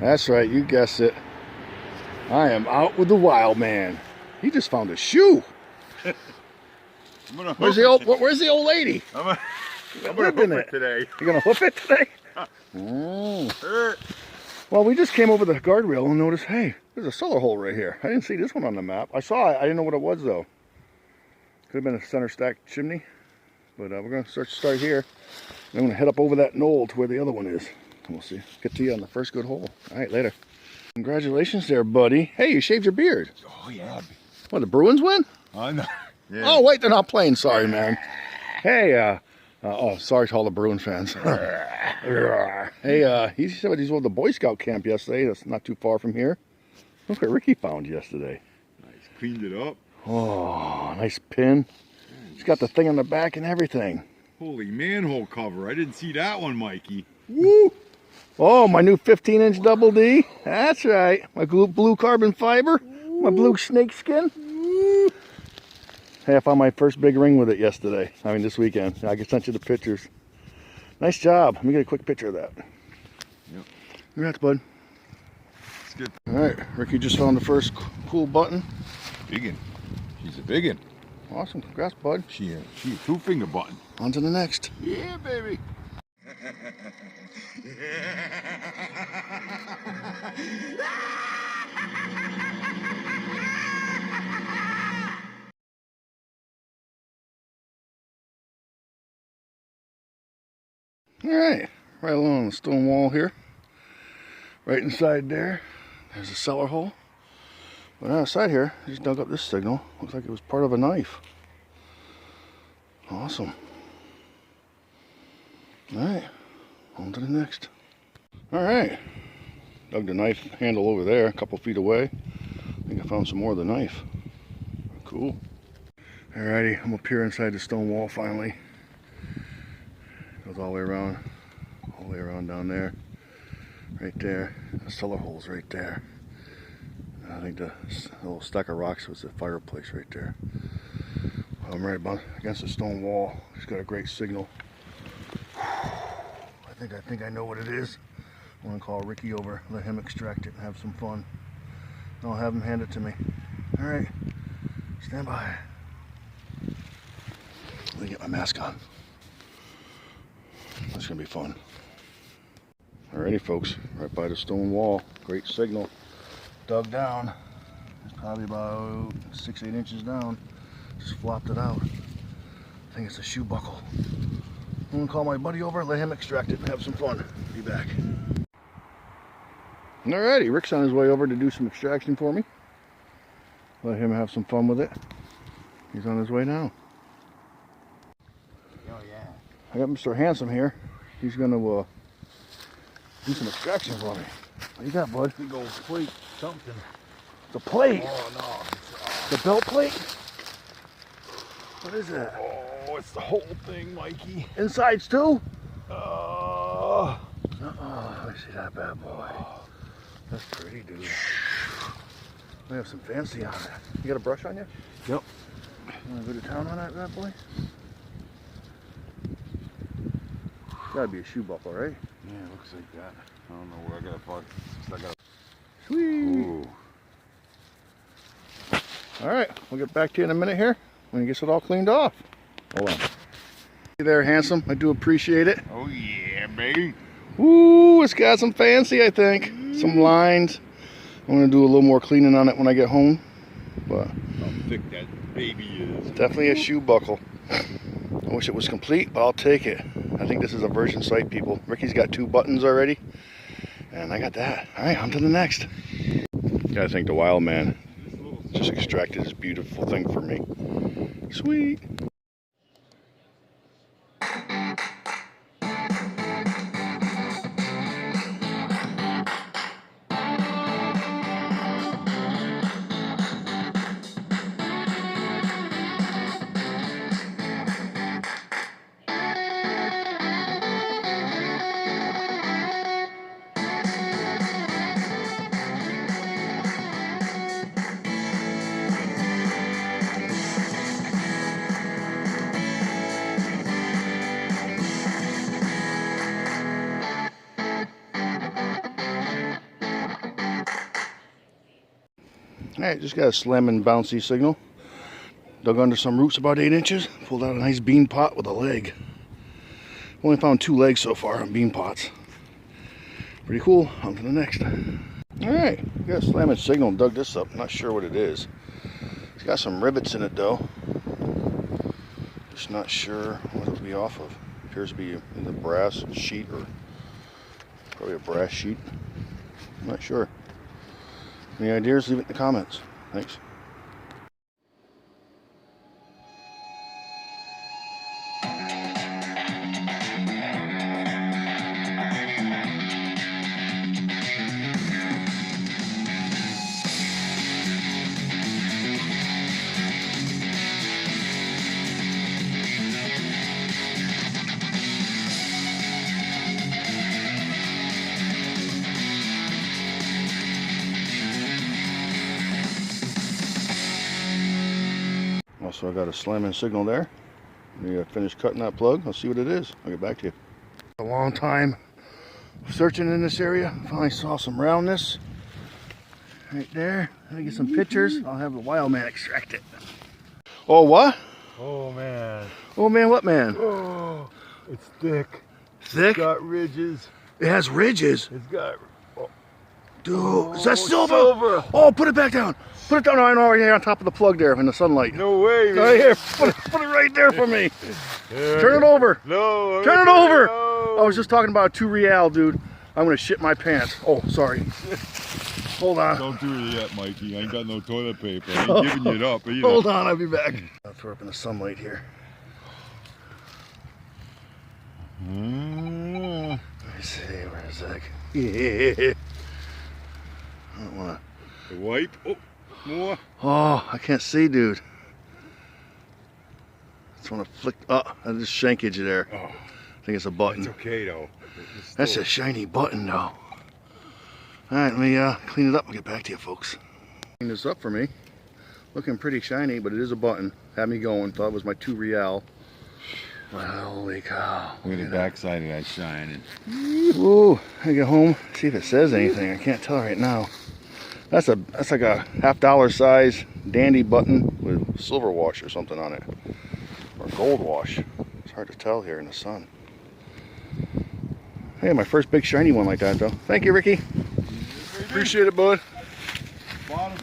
That's right, you guessed it. I am out with the wild man. He just found a shoe. Where's the old lady? I'm gonna hoof it today. You're gonna hoof it today? Oh. Well, we just came over the guardrail and noticed, hey, there's a cellar hole right here. I didn't see this one on the map. I saw it. I didn't know what it was though. Could have been a center stack chimney, but we're gonna start here. I'm gonna head up over that knoll to where the other one is. We'll see. Get to you on the first good hole. All right, later. Congratulations there, buddy. Hey, you shaved your beard. Oh, yeah. What, the Bruins win? Oh, no. Yeah. Oh, wait, they're not playing. Sorry, man. Hey, oh, sorry to all the Bruin fans. Hey, he said he's with the Boy Scout camp yesterday. That's not too far from here. Look what Ricky found yesterday. Nice. Cleaned it up. Oh, nice pin. It's got the thing on the back and everything. Holy manhole cover. I didn't see that one, Mikey. Woo! Oh, my new 15-inch double D. That's right. My blue carbon fiber. My blue snake skin. Hey, I found my first big ring with it yesterday. I mean, this weekend. I can send you the pictures. Nice job. Let me get a quick picture of that. Yep. Congrats, bud. It's good. All right, Ricky just found the first cool button. Biggin. She's a biggin. Awesome. Congrats, bud. She a two-finger button. On to the next. Yeah, baby. All right, right along the stone wall here. Right inside there, there's a cellar hole. But outside here, I just dug up this signal. Looks like it was part of a knife. Awesome. All right, on to the next. All right, dug the knife handle over there, a couple feet away. I think I found some more of the knife. Cool. Alrighty, I'm up here inside the stone wall finally. Goes all the way around down there. Right there, the cellar hole's right there. I think the little stack of rocks was the fireplace right there. I'm right against the stone wall. It's got a great signal. I think I know what it is. I'm gonna call Ricky over, let him extract it and have some fun. I'll have him hand it to me. All right, stand by. Let me get my mask on. That's gonna be fun. Alrighty, folks, right by the stone wall. Great signal. Dug down. It's probably about 6-8 inches down. Just flopped it out. I think it's a shoe buckle. I'm gonna call my buddy over, let him extract it and have some fun. Be back. Alrighty, Rick's on his way over to do some extraction for me. Let him have some fun with it. He's on his way now. Oh yeah. I got Mr. Handsome here. He's gonna do some extraction for me. What you got, bud? Big old plate, something. The plate? Oh no. The belt plate? What is that? Oh, it's the whole thing, Mikey. Insides too? Oh. Let me see that bad boy. That's pretty, dude. We have some fancy on it. You got a brush on you? Yep. You wanna go to town on that bad boy? Gotta be a shoe buckle, right? Yeah, it looks like that. I don't know where I got it. Sweet. Ooh. All right, we'll get back to you in a minute here when he gets it all cleaned off. Hold on. Hey there, Handsome. I do appreciate it. Oh yeah, baby. Ooh, it's got some fancy, I think. Some lines. I'm gonna do a little more cleaning on it when I get home. But How thick that baby is. definitely a shoe buckle. I wish it was complete, but I'll take it. I think this is a virgin sight, people. Ricky's got 2 buttons already, and I got that. All right, on to the next. Gotta thank the wild man. Just extracted this beautiful thing for me. Sweet. Alright, just got a slamming bouncy signal. Dug under some roots about 8 inches. Pulled out a nice bean pot with a leg. Only found 2 legs so far on bean pots. Pretty cool. On to the next. Alright, got a slamming signal. Dug this up. Not sure what it is. It's got some rivets in it though. Just not sure what it'll be off of. Appears to be either brass sheet or probably a brass sheet. I'm not sure. Any ideas? Leave it in the comments. Thanks. Also, I got a slamming signal there. We finished cutting that plug. I'll see what it is. I'll get back to you. A long time searching in this area. Finally saw some roundness right there. Let me get some pictures. I'll have the wild man extract it. Oh, what? Oh man. Oh man, what man? Oh, it's thick. Thick? It's got ridges. It has ridges. It's got. Dude, is that silver? Silver. Oh, put it back down. Put it down right now, right here on top of the plug there in the sunlight. No way, man. Right here. Put it right there for me. Turn it over. No. Turn it over. No. I was just talking about 2 real, dude. I'm gonna shit my pants. Oh, sorry. Hold on. Don't do it yet, Mikey. I ain't got no toilet paper. I ain't giving you it up either. Hold on, I'll be back. I'll throw up in the sunlight here. Let me see, where's that? Yeah. I don't wanna. The wipe. Oh, more. Oh, I can't see, dude. Just want to flick. Oh, there's shankage there. Oh, I think it's a button. it's okay though. That's a shiny button, though. All right, let me clean it up and get back to you, folks. Clean this up for me. Looking pretty shiny, but it is a button. Had me going. Thought it was my 2 real. Holy cow! Look at the backside of that shining. Ooh, I get home. See if it says anything. I can't tell right now. That's like a $50 size dandy button with silver wash or something on it, or gold wash. It's hard to tell here in the sun. Hey, my first big shiny one like that though. Thank you, Ricky. Appreciate it, bud. Bottom.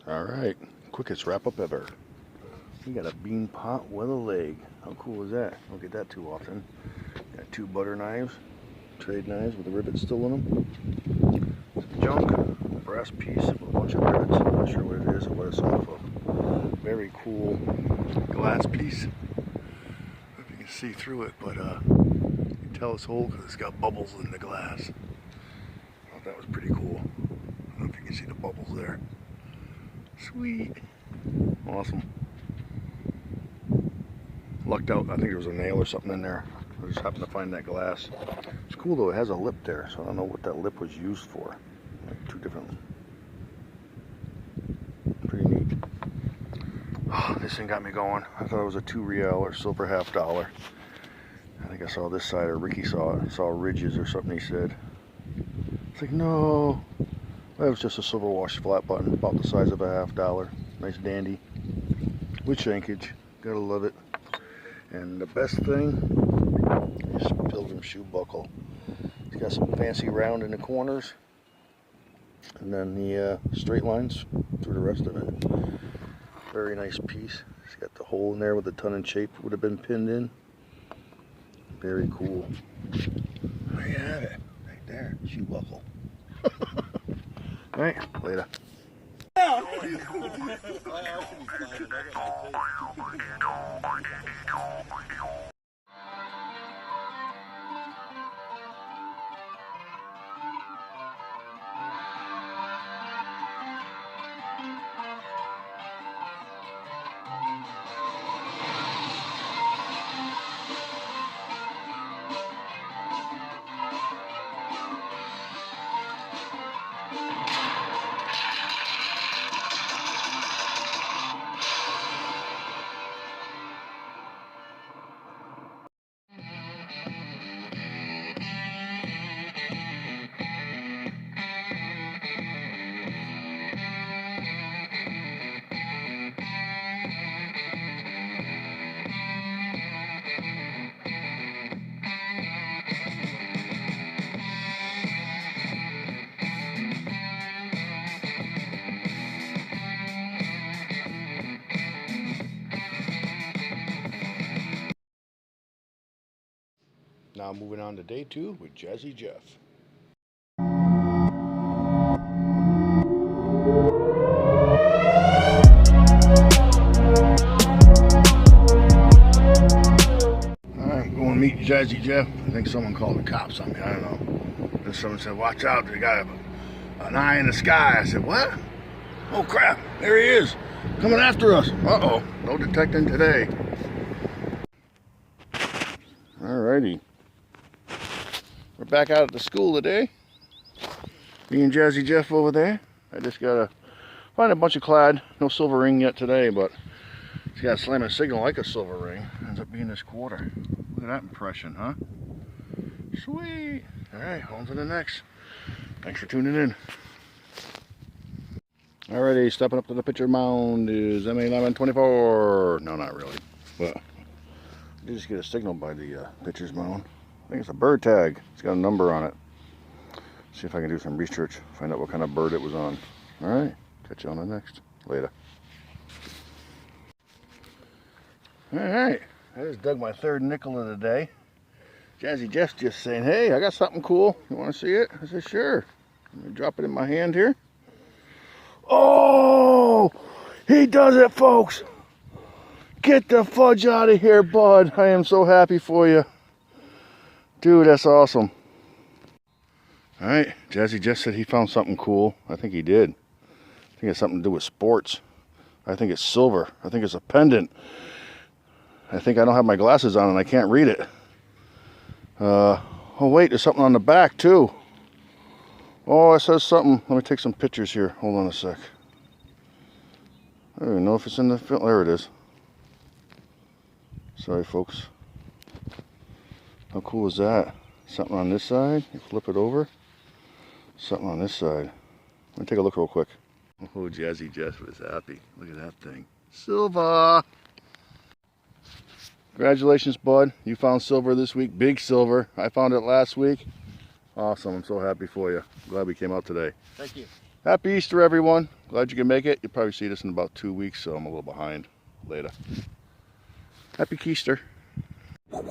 All right, quickest wrap up ever. We got a bean pot with a leg. How cool is that? Don't get that too often. Got 2 butter knives, trade knives with the rivets still in them. Some junk, a brass piece with a bunch of rivets. I'm not sure what it is or what it's off of. Very cool glass piece. I don't know if you can see through it, but you can tell it's old because it's got bubbles in the glass. I thought that was pretty cool. I don't know if you can see the bubbles there. Sweet. Awesome. Lucked out. I think there was a nail or something in there. I just happened to find that glass. It's cool though. It has a lip there, so I don't know what that lip was used for. Like 2 different. Pretty neat. Oh, this thing got me going. I thought it was a 2 real or silver $50. I think I saw this side, or Ricky saw it. Saw ridges or something. He said. It's like no. That was just a silver wash flat button, about the size of a $50. Nice dandy. With shankage. Gotta love it. And the best thing is Pilgrim shoe buckle. It's got some fancy round in the corners. And then the straight lines through the rest of it. Very nice piece. It's got the hole in there with the ton and shape would have been pinned in. Very cool. There you have it. Right there. Shoe buckle. Alright, later. Now moving on to day 2 with Jazzy Jeff. Alright, going to meet Jazzy Jeff. I think someone called the cops on me. I don't know. Then someone said, watch out, they got an eye in the sky. I said, what? Oh crap, there he is. Coming after us. Uh-oh, no detecting today. Alrighty. We're back out at the school today. Me and Jazzy Jeff over there. I just gotta find a bunch of clad. No silver ring yet today, but it's got a slamming signal like a silver ring. Ends up being this quarter. Look at that impression, huh? Sweet. Alright, on to the next. Thanks for tuning in. Alrighty, stepping up to the picture mound is MA1124. No, not really. But I did just get a signal by the pitcher's mound. I think it's a bird tag. It's got a number on it. See if I can do some research, find out what kind of bird it was on. Alright, catch you on the next. Later. Alright, I just dug my third nickel of the day. Jazzy Jeff's just saying, hey, I got something cool. You want to see it? I said, sure. Let me drop it in my hand here. Oh, he does it, folks. Get the fudge out of here, bud. I am so happy for you. Dude, that's awesome. All right, Jazzy Jeff said he found something cool. I think he did. I think it's something to do with sports. I think it's silver. I think it's a pendant. I think I don't have my glasses on and I can't read it. Oh wait, there's something on the back too. Oh, it says something. Let me take some pictures here. Hold on a sec. I don't even know if it's in the film. There it is. Sorry, folks. How cool is that? Something on this side. You flip it over. Something on this side. Let me take a look real quick. Oh, Jazzy Jeff was happy. Look at that thing. Silver! Congratulations, bud. You found silver this week. Big silver. I found it last week. Awesome. I'm so happy for you. Glad we came out today. Thank you. Happy Easter, everyone. Glad you can make it. You'll probably see this in about 2 weeks, so I'm a little behind. Later. Happy Keister. A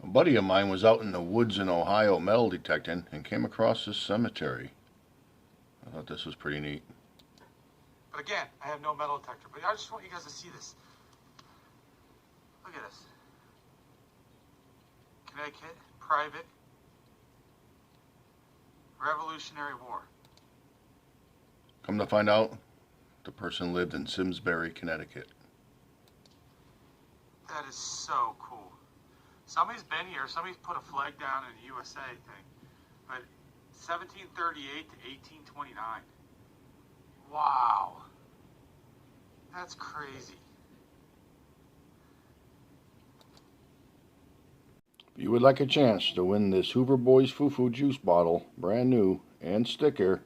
buddy of mine was out in the woods in Ohio metal detecting and came across this cemetery. I thought this was pretty neat. But again, I have no metal detector, but I just want you guys to see this. Look at this. Connecticut, private, Revolutionary War. Come to find out, the person lived in Simsbury, Connecticut. That is so cool. Somebody's been here, somebody's put a flag down in the USA thing. But 1738 to 1829. Wow. That's crazy. If you would like a chance to win this Hoover Boys Foo-Foo juice bottle, brand new, and sticker,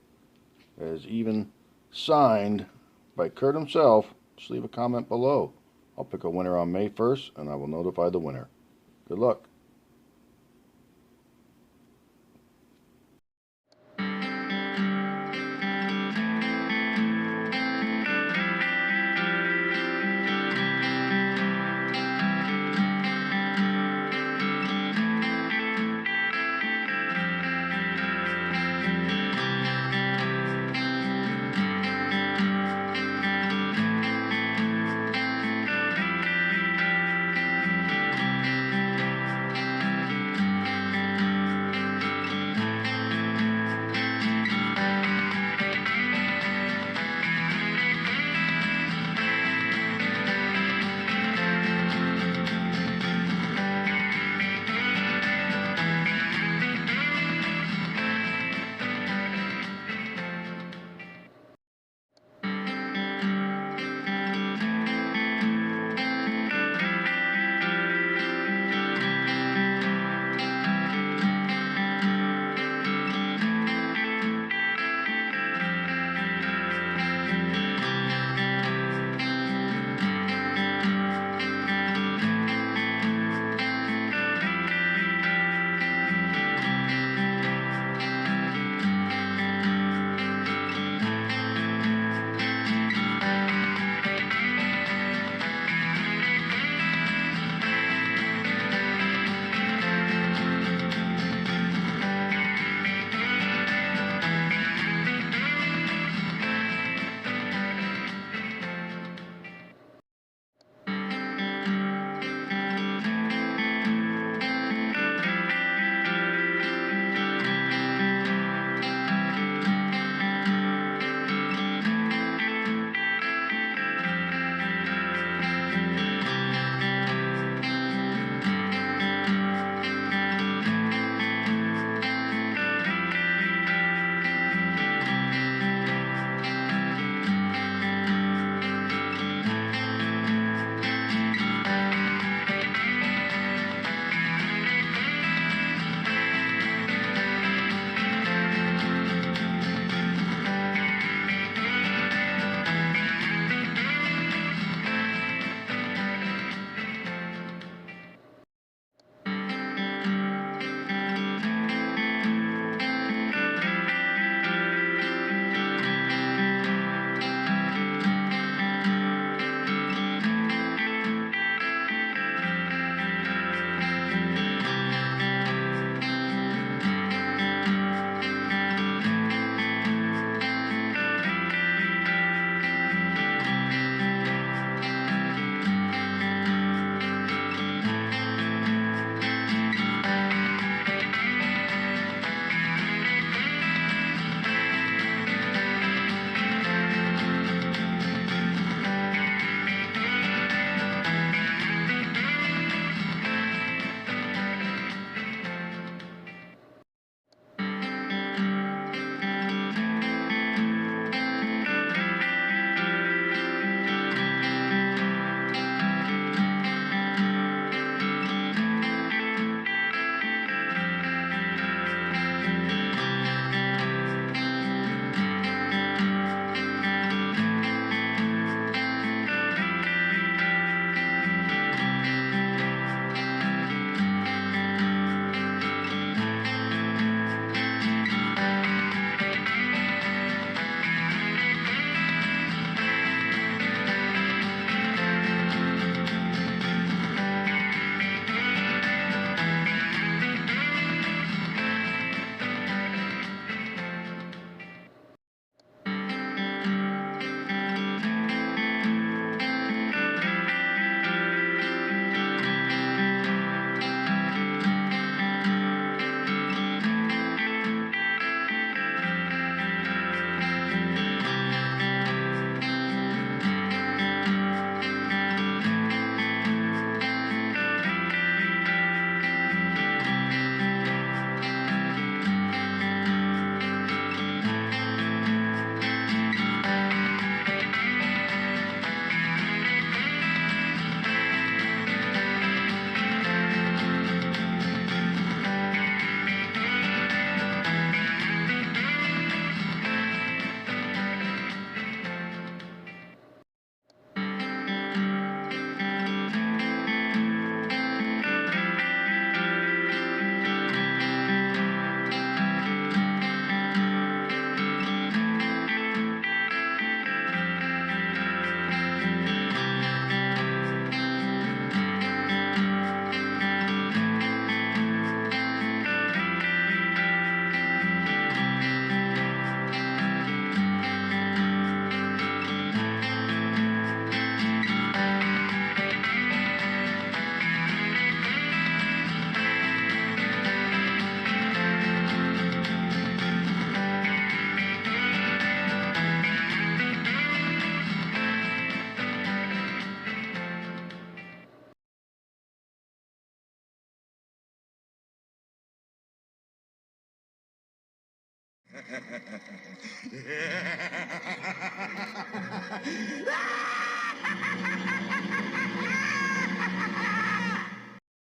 that is even signed by Kurt himself, just leave a comment below. I'll pick a winner on May 1st, and I will notify the winner. Good luck. Ha ha ha!